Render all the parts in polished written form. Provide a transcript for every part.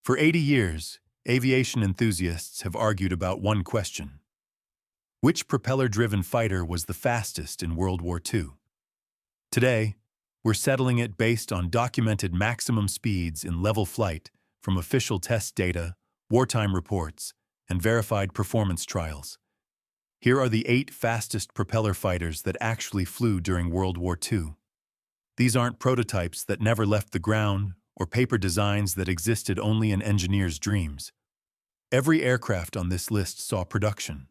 For 80 years, aviation enthusiasts have argued about one question. Which propeller-driven fighter was the fastest in World War II? Today, we're settling it based on documented maximum speeds in level flight from official test data, wartime reports, and verified performance trials. Here are the 8 fastest propeller fighters that actually flew during World War II. These aren't prototypes that never left the ground or paper designs that existed only in engineers' dreams. Every aircraft on this list saw production,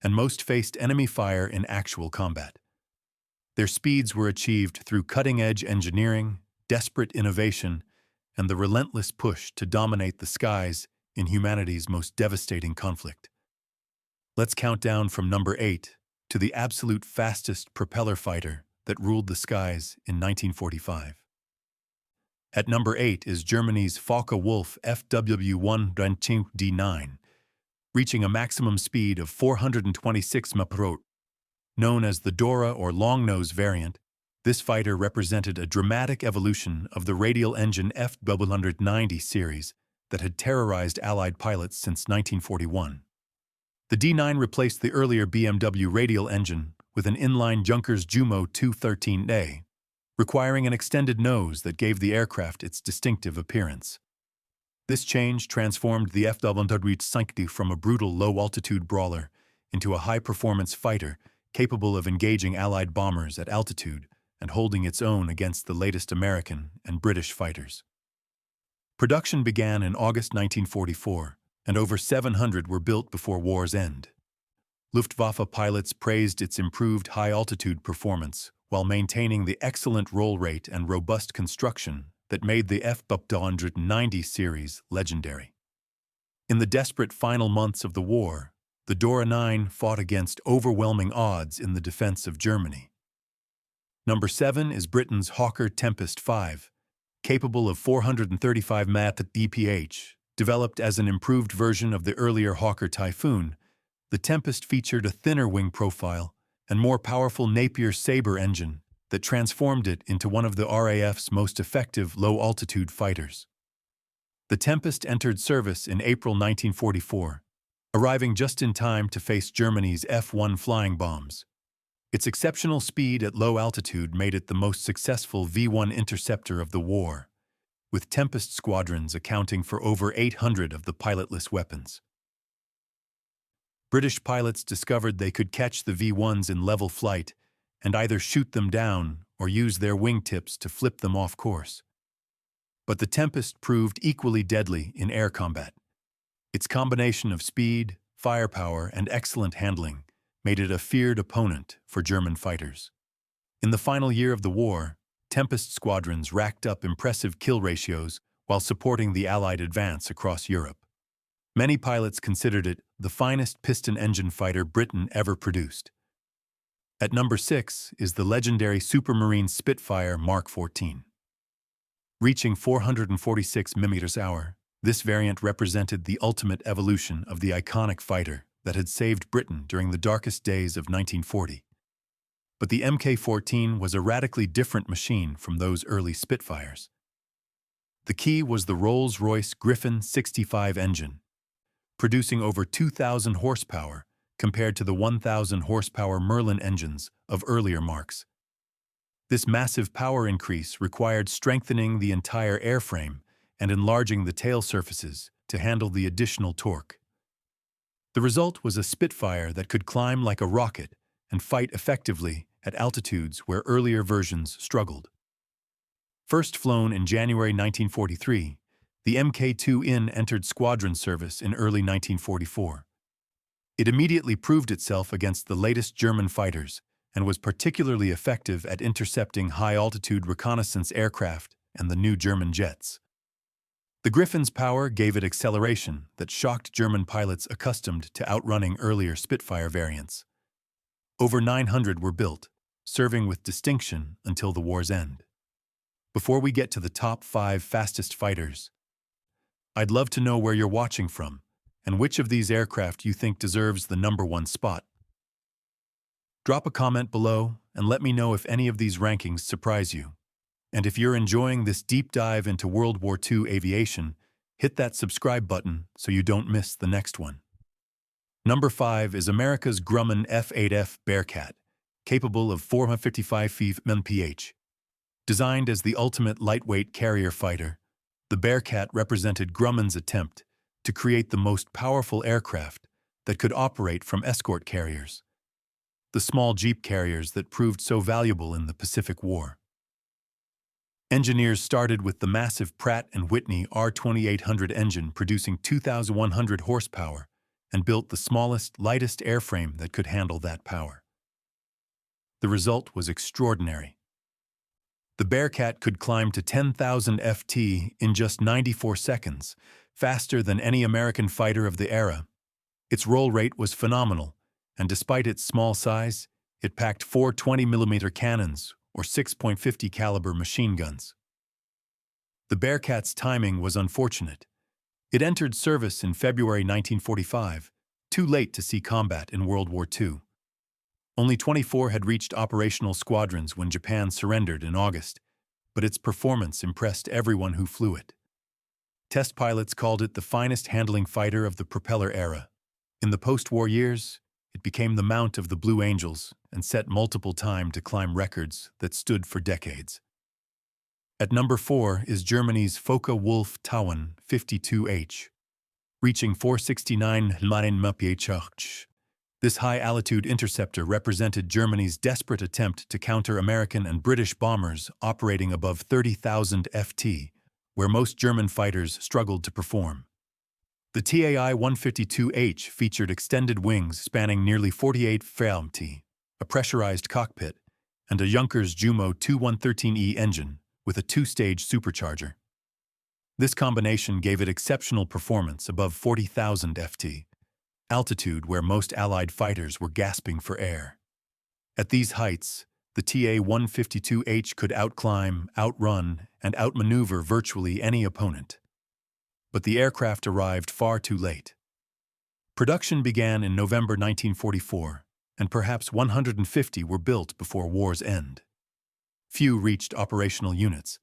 and most faced enemy fire in actual combat. Their speeds were achieved through cutting-edge engineering, desperate innovation, and the relentless push to dominate the skies in humanity's most devastating conflict. Let's count down from number 8 to the absolute fastest propeller fighter that ruled the skies in 1945. At number 8 is Germany's Focke-Wulf FW1 D9, reaching a maximum speed of 426 mph. Known as the Dora or long-nose variant, this fighter represented a dramatic evolution of the radial engine FW190 series that had terrorized Allied pilots since 1941. The D9 replaced the earlier BMW radial engine with an inline Junkers Jumo 213A, requiring an extended nose that gave the aircraft its distinctive appearance. This change transformed the WW2 from a brutal low-altitude brawler into a high-performance fighter capable of engaging Allied bombers at altitude and holding its own against the latest American and British fighters. Production began in August 1944, and over 700 were built before war's end. Luftwaffe pilots praised its improved high-altitude performance while maintaining the excellent roll rate and robust construction that made the FW190 series legendary. In the desperate final months of the war, the Dora 9 fought against overwhelming odds in the defense of Germany. Number 7 is Britain's Hawker Tempest 5, capable of 435 mph. Developed as an improved version of the earlier Hawker Typhoon, the Tempest featured a thinner wing profile and more powerful Napier Sabre engine that transformed it into one of the RAF's most effective low-altitude fighters. The Tempest entered service in April 1944, arriving just in time to face Germany's F-1 flying bombs. Its exceptional speed at low altitude made it the most successful V-1 interceptor of the war, with Tempest squadrons accounting for over 800 of the pilotless weapons. British pilots discovered they could catch the V-1s in level flight and either shoot them down or use their wingtips to flip them off course. But the Tempest proved equally deadly in air combat. Its combination of speed, firepower, and excellent handling made it a feared opponent for German fighters. In the final year of the war, Tempest squadrons racked up impressive kill ratios while supporting the Allied advance across Europe. Many pilots considered it the finest piston engine fighter Britain ever produced. At number 6 is the legendary Supermarine Spitfire Mark 14. Reaching 446 mph, this variant represented the ultimate evolution of the iconic fighter that had saved Britain during the darkest days of 1940. But the Mk-14 was a radically different machine from those early Spitfires. The key was the Rolls-Royce Griffon 65 engine, producing over 2,000 horsepower compared to the 1,000 horsepower Merlin engines of earlier marks. This massive power increase required strengthening the entire airframe and enlarging the tail surfaces to handle the additional torque. The result was a Spitfire that could climb like a rocket and fight effectively at altitudes where earlier versions struggled. First flown in January 1943, the Mk2 entered squadron service in early 1944. It immediately proved itself against the latest German fighters and was particularly effective at intercepting high-altitude reconnaissance aircraft and the new German jets. The Griffin's power gave it acceleration that shocked German pilots accustomed to outrunning earlier Spitfire variants. Over 900 were built, serving with distinction until the war's end. Before we get to the top 5 fastest fighters, I'd love to know where you're watching from and which of these aircraft you think deserves the number 1 spot. Drop a comment below and let me know if any of these rankings surprise you. And if you're enjoying this deep dive into World War II aviation, Hit that subscribe button so you don't miss the next one. Number 5 is America's Grumman F-8F Bearcat, capable of 455 mph. Designed as the ultimate lightweight carrier fighter, the Bearcat represented Grumman's attempt to create the most powerful aircraft that could operate from escort carriers, the small jeep carriers that proved so valuable in the Pacific War. Engineers started with the massive Pratt & Whitney R2800 engine producing 2,100 horsepower and built the smallest, lightest airframe that could handle that power. The result was extraordinary. The Bearcat could climb to 10,000 ft in just 94 seconds, faster than any American fighter of the era. Its roll rate was phenomenal, and despite its small size, it packed 4 20mm cannons or 6.50 caliber machine guns. The Bearcat's timing was unfortunate. It entered service in February 1945, too late to see combat in World War II. Only 24 had reached operational squadrons when Japan surrendered in August, but its performance impressed everyone who flew it. Test pilots called it the finest handling fighter of the propeller era. In the post-war years, it became the mount of the Blue Angels and set multiple time to climb records that stood for decades. At number 4 is Germany's Focke-Wulf Tauen 52H, reaching 469 mph. This high-altitude interceptor represented Germany's desperate attempt to counter American and British bombers operating above 30,000 ft, where most German fighters struggled to perform. The TAI-152H featured extended wings spanning nearly 48 ft, a pressurized cockpit, and a Junkers Jumo 2113E engine with a 2-stage supercharger. This combination gave it exceptional performance above 40,000 ft, altitude where most Allied fighters were gasping for air. At these heights, the TA-152H could outclimb, outrun, and outmaneuver virtually any opponent. But the aircraft arrived far too late. Production began in November 1944, and perhaps 150 were built before war's end. Few reached operational units,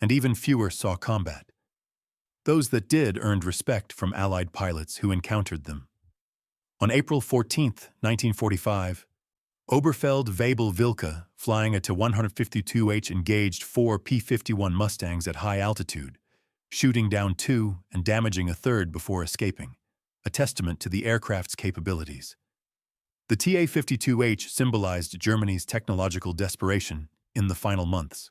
and even fewer saw combat. Those that did earned respect from Allied pilots who encountered them. On April 14, 1945, Oberfeld Weibel Wilke, flying a Tu-152H, engaged 4 P-51 Mustangs at high altitude, shooting down 2 and damaging a third before escaping, a testament to the aircraft's capabilities. The TA-52H symbolized Germany's technological desperation in the final months.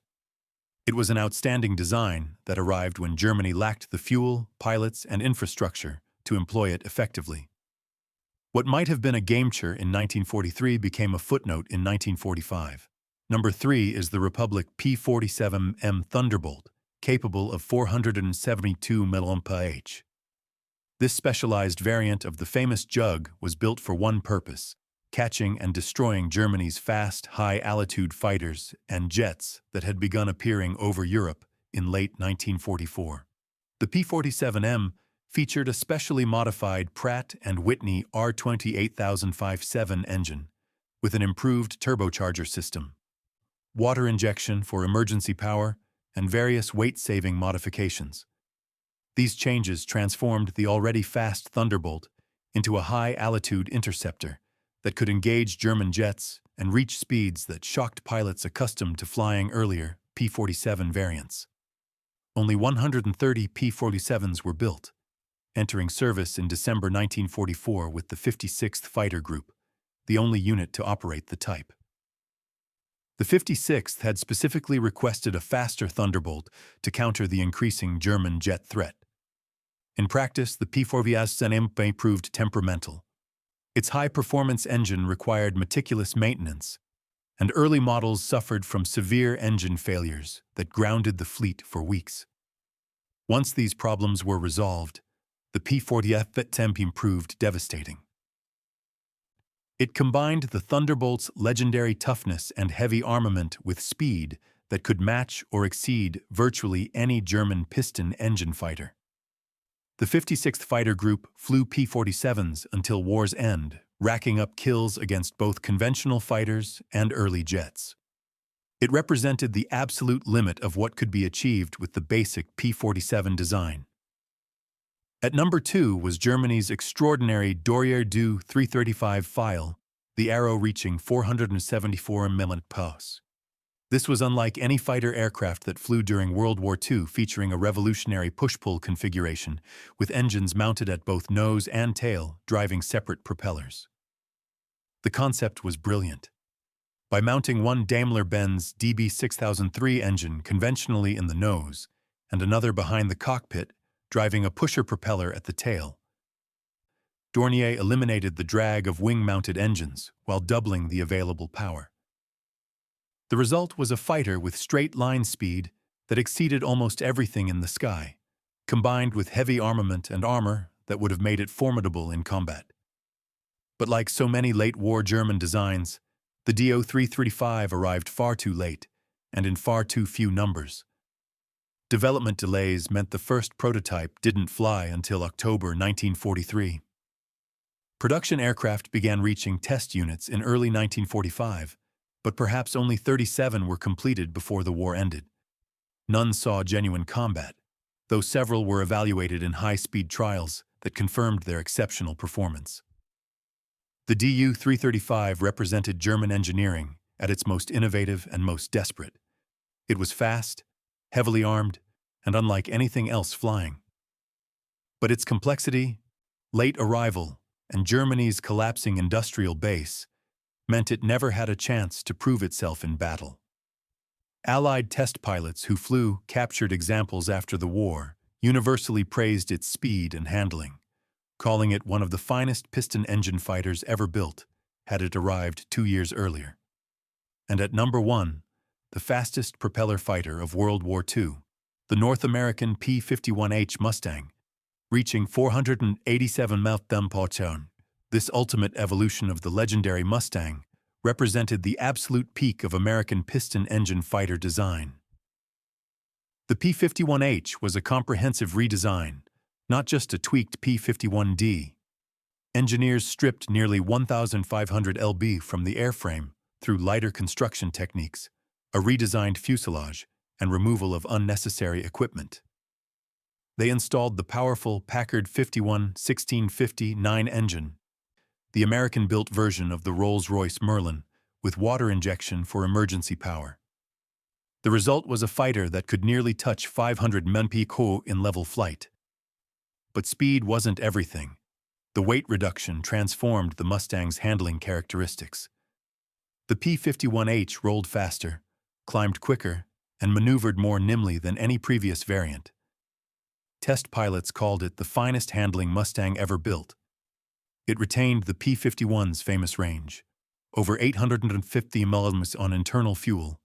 It was an outstanding design that arrived when Germany lacked the fuel, pilots, and infrastructure to employ it effectively. What might have been a game-changer in 1943 became a footnote in 1945. Number 3 is the Republic P-47M Thunderbolt, capable of 472 mph. This specialized variant of the famous Jug was built for one purpose: catching and destroying Germany's fast, high-altitude fighters and jets that had begun appearing over Europe in late 1944. The P-47M featured a specially modified Pratt & Whitney R28057 engine with an improved turbocharger system, water injection for emergency power, and various weight-saving modifications. These changes transformed the already fast Thunderbolt into a high-altitude interceptor that could engage German jets and reach speeds that shocked pilots accustomed to flying earlier P-47 variants. Only 130 P-47s were built, entering service in December 1944 with the 56th Fighter Group, the only unit to operate the type. The 56th had specifically requested a faster Thunderbolt to counter the increasing German jet threat. In practice, the P-47M proved temperamental. Its high-performance engine required meticulous maintenance, and early models suffered from severe engine failures that grounded the fleet for weeks. Once these problems were resolved, the P-47M proved devastating. It combined the Thunderbolt's legendary toughness and heavy armament with speed that could match or exceed virtually any German piston engine fighter. The 56th Fighter Group flew P-47s until war's end, racking up kills against both conventional fighters and early jets. It represented the absolute limit of what could be achieved with the basic P-47 design. At number 2 was Germany's extraordinary Dornier Do 335 file, the arrow reaching 474 mm. This was unlike any fighter aircraft that flew during World War II, featuring a revolutionary push-pull configuration, with engines mounted at both nose and tail, driving separate propellers. The concept was brilliant. By mounting one Daimler-Benz DB6003 engine conventionally in the nose, and another behind the cockpit, driving a pusher propeller at the tail, Dornier eliminated the drag of wing-mounted engines while doubling the available power. The result was a fighter with straight-line speed that exceeded almost everything in the sky, combined with heavy armament and armor that would have made it formidable in combat. But like so many late-war German designs, the Do 335 arrived far too late and in far too few numbers. Development delays meant the first prototype didn't fly until October 1943. Production aircraft began reaching test units in early 1945, but perhaps only 37 were completed before the war ended. None saw genuine combat, though several were evaluated in high-speed trials that confirmed their exceptional performance. The Du 335 represented German engineering at its most innovative and most desperate. It was fast, heavily armed, and unlike anything else flying. But its complexity, late arrival, and Germany's collapsing industrial base meant it never had a chance to prove itself in battle. Allied test pilots who flew captured examples after the war universally praised its speed and handling, calling it one of the finest piston engine fighters ever built had it arrived 2 years earlier. And at number 1, the fastest propeller fighter of World War II, the North American P-51H Mustang, reaching 487 mph. This ultimate evolution of the legendary Mustang represented the absolute peak of American piston engine fighter design. The P-51H was a comprehensive redesign, not just a tweaked P-51D. Engineers stripped nearly 1,500 lb from the airframe through lighter construction techniques, a redesigned fuselage, and removal of unnecessary equipment. They installed the powerful Packard 51-1650-9 engine, the American-built version of the Rolls-Royce Merlin, with water injection for emergency power. The result was a fighter that could nearly touch 500 mph in level flight. But speed wasn't everything. The weight reduction transformed the Mustang's handling characteristics. The P-51H rolled faster, climbed quicker, and maneuvered more nimbly than any previous variant. Test pilots called it the finest handling Mustang ever built. It retained the P-51's famous range, over 850 mm on internal fuel,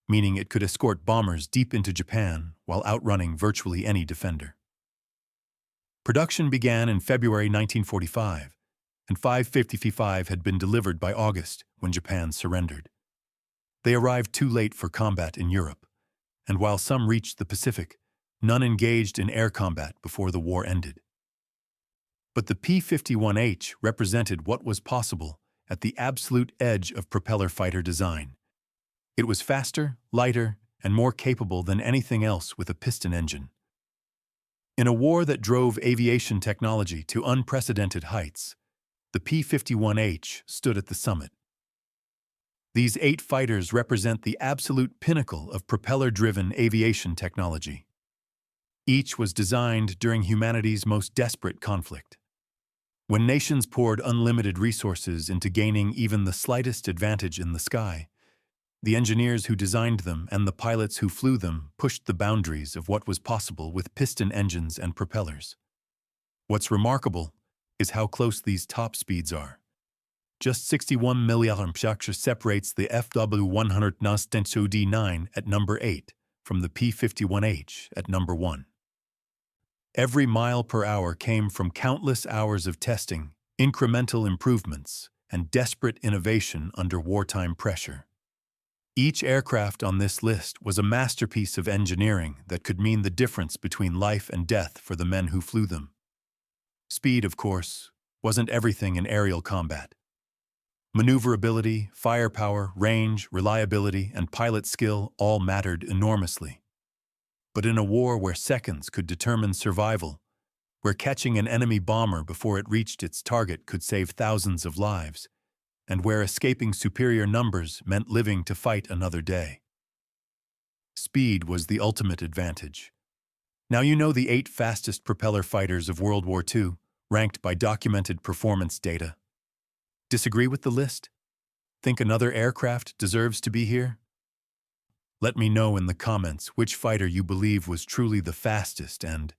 meaning it could escort bombers deep into Japan while outrunning virtually any defender. Production began in February 1945, and 555 had been delivered by August when Japan surrendered. They arrived too late for combat in Europe, and while some reached the Pacific, none engaged in air combat before the war ended. But the P-51H represented what was possible at the absolute edge of propeller fighter design. It was faster, lighter, and more capable than anything else with a piston engine. In a war that drove aviation technology to unprecedented heights, the P-51H stood at the summit. These 8 fighters represent the absolute pinnacle of propeller-driven aviation technology. Each was designed during humanity's most desperate conflict. When nations poured unlimited resources into gaining even the slightest advantage in the sky, the engineers who designed them and the pilots who flew them pushed the boundaries of what was possible with piston engines and propellers. What's remarkable is how close these top speeds are. Just 61 mph separates the WW1 at number 8 from the P-51H at number 1. Every mile per hour came from countless hours of testing, incremental improvements, and desperate innovation under wartime pressure. Each aircraft on this list was a masterpiece of engineering that could mean the difference between life and death for the men who flew them. Speed, of course, wasn't everything in aerial combat. Maneuverability, firepower, range, reliability, and pilot skill all mattered enormously. But in a war where seconds could determine survival, where catching an enemy bomber before it reached its target could save thousands of lives, and where escaping superior numbers meant living to fight another day. Speed was the ultimate advantage. Now you know the 8 fastest propeller fighters of World War II, ranked by documented performance data. Disagree with the list? Think another aircraft deserves to be here? Let me know in the comments which fighter you believe was truly the fastest and